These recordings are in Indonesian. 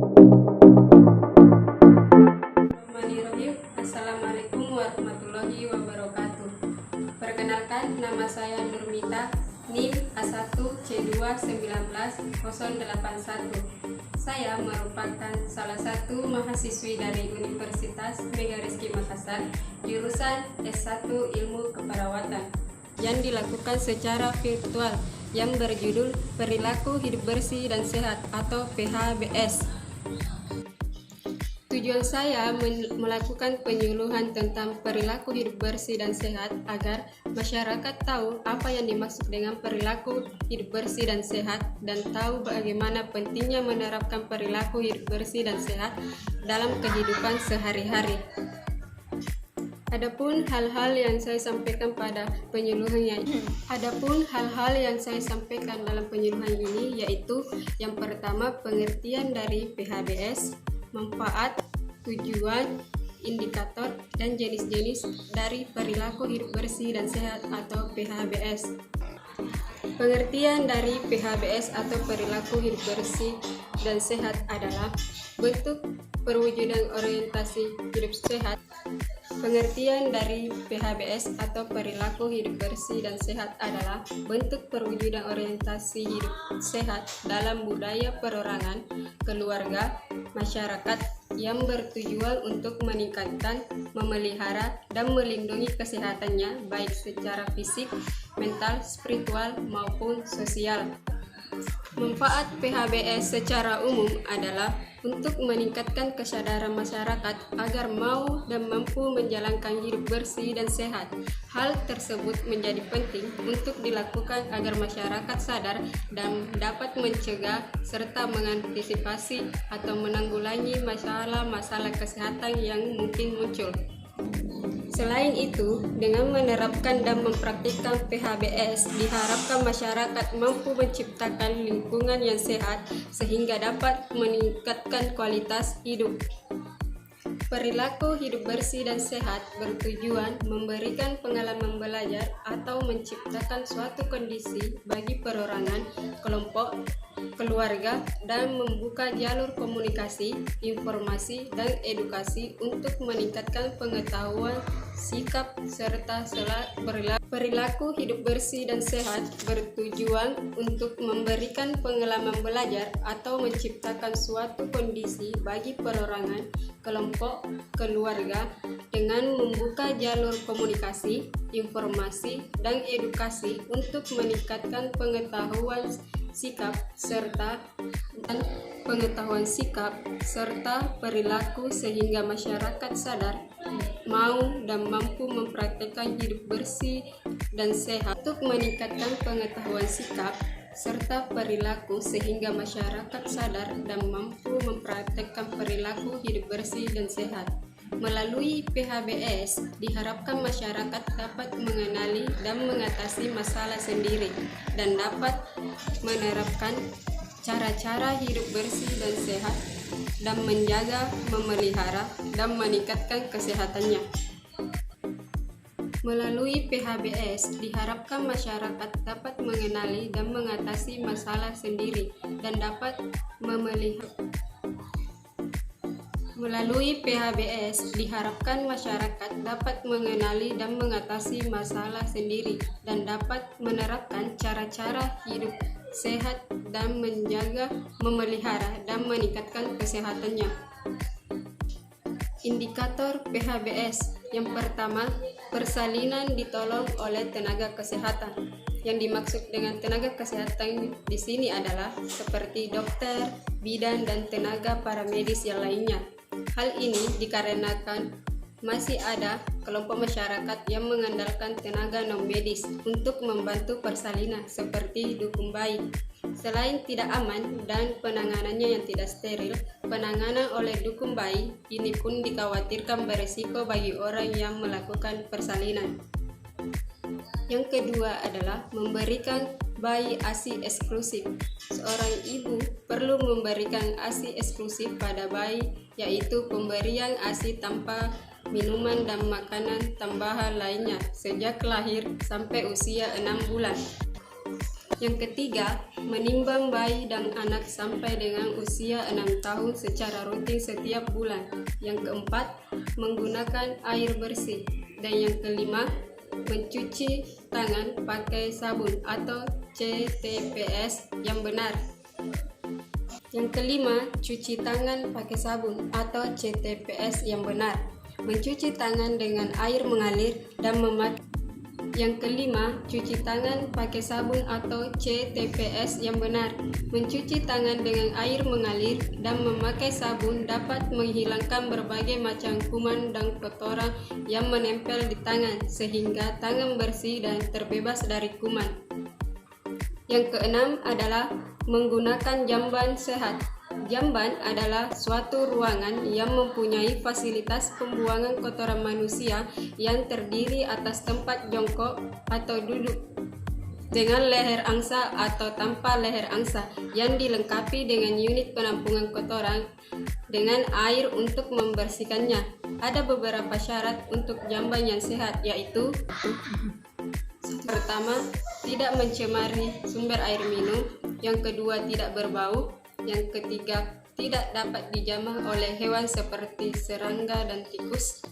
Bismillahirrahmanirrahim. Assalamualaikum warahmatullahi wabarakatuh. Perkenalkan, nama saya Nurmita, NIM A1C2190081. Saya merupakan salah satu mahasiswi dari Universitas Megarizky Makassar, jurusan S1 Ilmu Keperawatan, yang dilakukan secara virtual yang berjudul Perilaku Hidup Bersih dan Sehat atau PHBS. Tujuan saya melakukan penyuluhan tentang perilaku hidup bersih dan sehat agar masyarakat tahu apa yang dimaksud dengan perilaku hidup bersih dan sehat dan tahu bagaimana pentingnya menerapkan perilaku hidup bersih dan sehat dalam kehidupan sehari-hari. Adapun hal-hal yang saya sampaikan dalam penyuluhan ini yaitu yang pertama, pengertian dari PHBS, manfaat, tujuan, indikator, dan jenis-jenis dari perilaku hidup bersih dan sehat atau PHBS. Pengertian dari PHBS atau perilaku hidup bersih dan sehat adalah bentuk perwujudan orientasi hidup sehat. Pengertian dari PHBS atau perilaku hidup bersih dan sehat adalah bentuk perwujudan orientasi hidup sehat dalam budaya perorangan, keluarga, masyarakat yang bertujuan untuk meningkatkan, memelihara, dan melindungi kesehatannya baik secara fisik, mental, spiritual, maupun sosial. Manfaat PHBS secara umum adalah untuk meningkatkan kesadaran masyarakat agar mau dan mampu menjalankan hidup bersih dan sehat. Hal tersebut menjadi penting untuk dilakukan agar masyarakat sadar dan dapat mencegah serta mengantisipasi atau menanggulangi masalah-masalah kesehatan yang mungkin muncul. Selain itu, dengan menerapkan dan mempraktikkan PHBS, diharapkan masyarakat mampu menciptakan lingkungan yang sehat sehingga dapat meningkatkan kualitas hidup. Perilaku hidup bersih dan sehat bertujuan memberikan pengalaman belajar atau menciptakan suatu kondisi bagi perorangan, kelompok, keluarga, dan membuka jalur komunikasi, informasi, dan edukasi untuk meningkatkan pengetahuan, sikap, serta perilaku hidup bersih dan sehat bertujuan untuk memberikan pengalaman belajar atau menciptakan suatu kondisi bagi perorangan, kelompok, keluarga dengan membuka jalur komunikasi, informasi, dan edukasi untuk meningkatkan pengetahuan sikap serta perilaku sehingga masyarakat sadar, mau dan mampu mempraktikkan hidup bersih dan sehat. Untuk meningkatkan pengetahuan sikap serta perilaku sehingga masyarakat sadar dan mampu mempraktikkan perilaku hidup bersih dan sehat. Melalui PHBS, diharapkan masyarakat dapat mengenali dan mengatasi masalah sendiri dan dapat menerapkan cara-cara hidup bersih dan sehat dan menjaga, memelihara, dan meningkatkan kesehatannya. Melalui PHBS, diharapkan masyarakat dapat mengenali dan mengatasi masalah sendiri dan dapat memelihara. Melalui PHBS, diharapkan masyarakat dapat mengenali dan mengatasi masalah sendiri dan dapat menerapkan cara-cara hidup sehat dan menjaga, memelihara, dan meningkatkan kesehatannya. Indikator PHBS yang pertama, persalinan ditolong oleh tenaga kesehatan. Yang dimaksud dengan tenaga kesehatan di sini adalah seperti dokter, bidan, dan tenaga paramedis yang lainnya. Hal ini dikarenakan masih ada kelompok masyarakat yang mengandalkan tenaga non-medis untuk membantu persalinan seperti dukun bayi. Selain tidak aman dan penanganannya yang tidak steril, penanganan oleh dukun bayi ini pun dikhawatirkan berisiko bagi orang yang melakukan persalinan. Yang kedua adalah memberikan bayi ASI eksklusif. Seorang ibu perlu memberikan ASI eksklusif pada bayi, yaitu pemberian ASI tanpa minuman dan makanan tambahan lainnya sejak lahir sampai usia 6 bulan. Yang ketiga, menimbang bayi dan anak sampai dengan usia 6 tahun secara rutin setiap bulan. Yang keempat, menggunakan air bersih. Dan yang kelima, mencuci tangan pakai sabun atau CTPS yang benar. Yang kelima, cuci tangan pakai sabun atau CTPS yang benar. Mencuci tangan dengan air mengalir dan memakai. Yang kelima, cuci tangan pakai sabun atau CTPS yang benar. Mencuci tangan dengan air mengalir dan memakai sabun dapat menghilangkan berbagai macam kuman dan kotoran yang menempel di tangan sehingga tangan bersih dan terbebas dari kuman. Yang keenam adalah menggunakan jamban sehat. Jamban adalah suatu ruangan yang mempunyai fasilitas pembuangan kotoran manusia yang terdiri atas tempat jongkok atau duduk dengan leher angsa atau tanpa leher angsa yang dilengkapi dengan unit penampungan kotoran dengan air untuk membersihkannya. Ada beberapa syarat untuk jamban yang sehat, yaitu: pertama, tidak mencemari sumber air minum. Yang kedua, tidak berbau. Yang ketiga, tidak dapat dijamah oleh hewan seperti serangga dan tikus.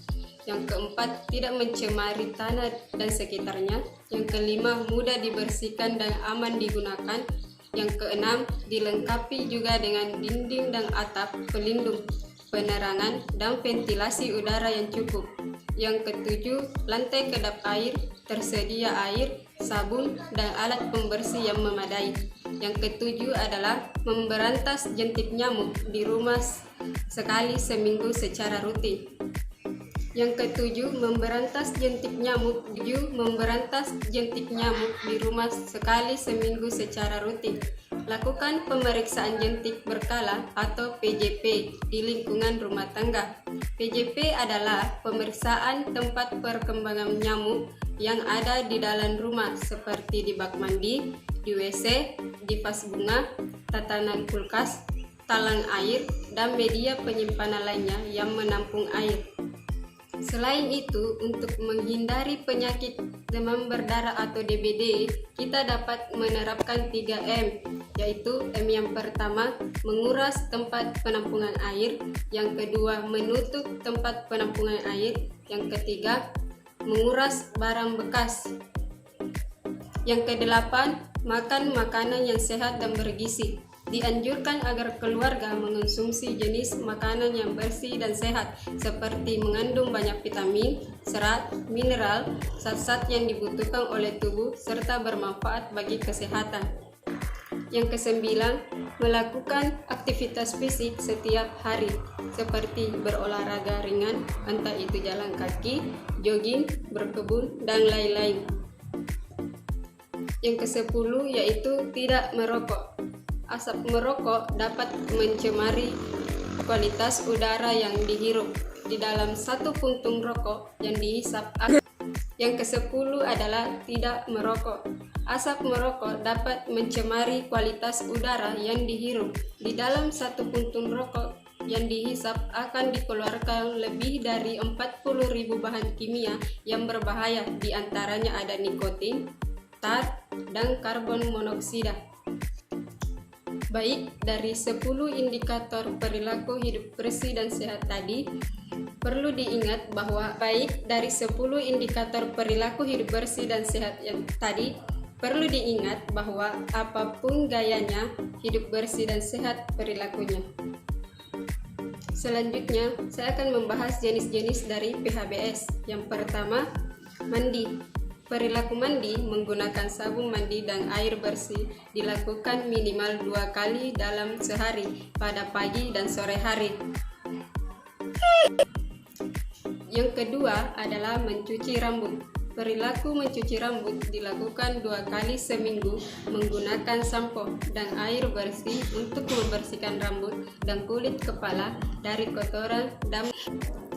Yang keempat, tidak mencemari tanah dan sekitarnya. Yang kelima, mudah dibersihkan dan aman digunakan. Yang keenam, dilengkapi juga dengan dinding dan atap pelindung, penerangan, dan ventilasi udara yang cukup. Yang ketujuh, lantai kedap air, tersedia air, sabun, dan alat pembersih yang memadai. Yang ketujuh adalah memberantas jentik nyamuk di rumah sekali seminggu secara rutin. Yang ketujuh, memberantas jentik nyamuk di rumah sekali seminggu secara rutin. Lakukan pemeriksaan jentik berkala atau PJP di lingkungan rumah tangga. PJP adalah pemeriksaan tempat perkembangan nyamuk yang ada di dalam rumah seperti di bak mandi, di WC, di vas bunga, tatanan kulkas, talang air, dan media penyimpanan lainnya yang menampung air. Selain itu, untuk menghindari penyakit demam berdarah atau DBD, kita dapat menerapkan 3M, yaitu M yang pertama, menguras tempat penampungan air. Yang kedua, menutup tempat penampungan air. Yang ketiga, menguras barang bekas. Yang kedelapan, makan makanan yang sehat dan bergizi. Dianjurkan agar keluarga mengonsumsi jenis makanan yang bersih dan sehat seperti mengandung banyak vitamin, serat, mineral, zat-zat yang dibutuhkan oleh tubuh serta bermanfaat bagi kesehatan. Yang kesembilan, melakukan aktivitas fisik setiap hari seperti berolahraga ringan, entah itu jalan kaki, jogging, berkebun, dan lain-lain. Yang kesepuluh yaitu tidak merokok. Asap merokok dapat mencemari kualitas udara yang dihirup di dalam satu puntung rokok yang dihisap. Yang ke-10 adalah tidak merokok. Asap merokok dapat mencemari kualitas udara yang dihirup. Di dalam satu puntung rokok yang dihisap akan dikeluarkan lebih dari 40.000 bahan kimia yang berbahaya, di antaranya ada nikotin, tar, dan karbon monoksida. Baik, dari 10 indikator perilaku hidup bersih dan sehat tadi, perlu diingat bahwa apapun gayanya, hidup bersih dan sehat perilakunya. Selanjutnya, saya akan membahas jenis-jenis dari PHBS. Yang pertama, mandi. Perilaku mandi menggunakan sabun mandi dan air bersih dilakukan minimal 2 kali dalam sehari, pada pagi dan sore hari. Yang kedua adalah mencuci rambut. Perilaku mencuci rambut dilakukan 2 kali seminggu menggunakan sampo dan air bersih untuk membersihkan rambut dan kulit kepala dari kotoran dan.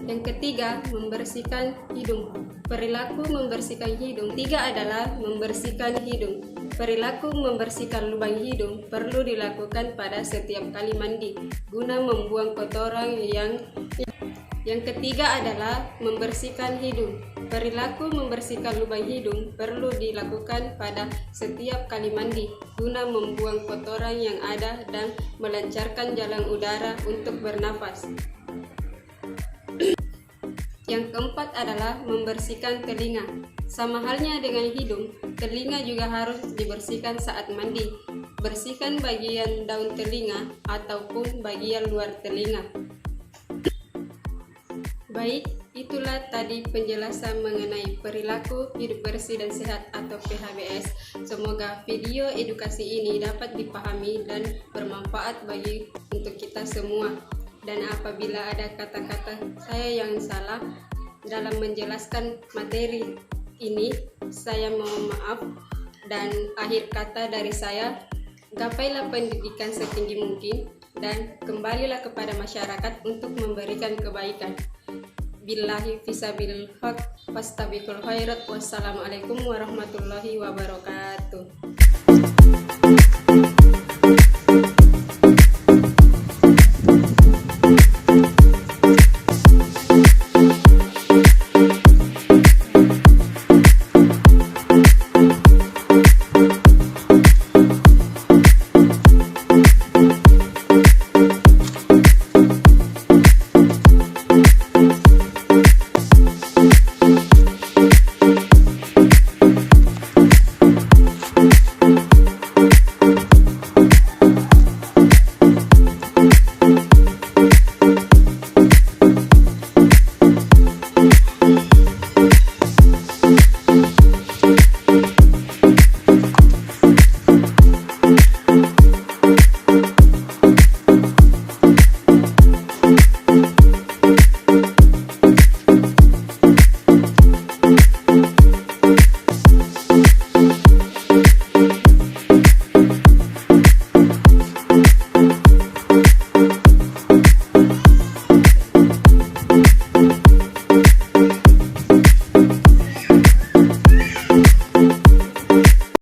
Yang ketiga, membersihkan hidung. Perilaku membersihkan hidung. Tiga adalah membersihkan hidung. Perilaku membersihkan lubang hidung perlu dilakukan pada setiap kali mandi guna membuang kotoran yang ketiga adalah membersihkan hidung. Perilaku membersihkan lubang hidung perlu dilakukan pada setiap kali mandi guna membuang kotoran yang ada dan melancarkan jalan udara untuk bernafas. Yang keempat adalah membersihkan telinga. Sama halnya dengan hidung, telinga juga harus dibersihkan saat mandi. Bersihkan bagian daun telinga ataupun bagian luar telinga. Baik, itulah tadi penjelasan mengenai perilaku hidup bersih dan sehat atau PHBS. Semoga video edukasi ini dapat dipahami dan bermanfaat untuk kita semua. Dan apabila ada kata-kata saya yang salah dalam menjelaskan materi ini, saya mohon maaf. Dan akhir kata dari saya, gapailah pendidikan setinggi mungkin dan kembalilah kepada masyarakat untuk memberikan kebaikan. Billahi fisabil haq fastabiqul khairat. Wassalamualaikum warahmatullahi wabarakatuh.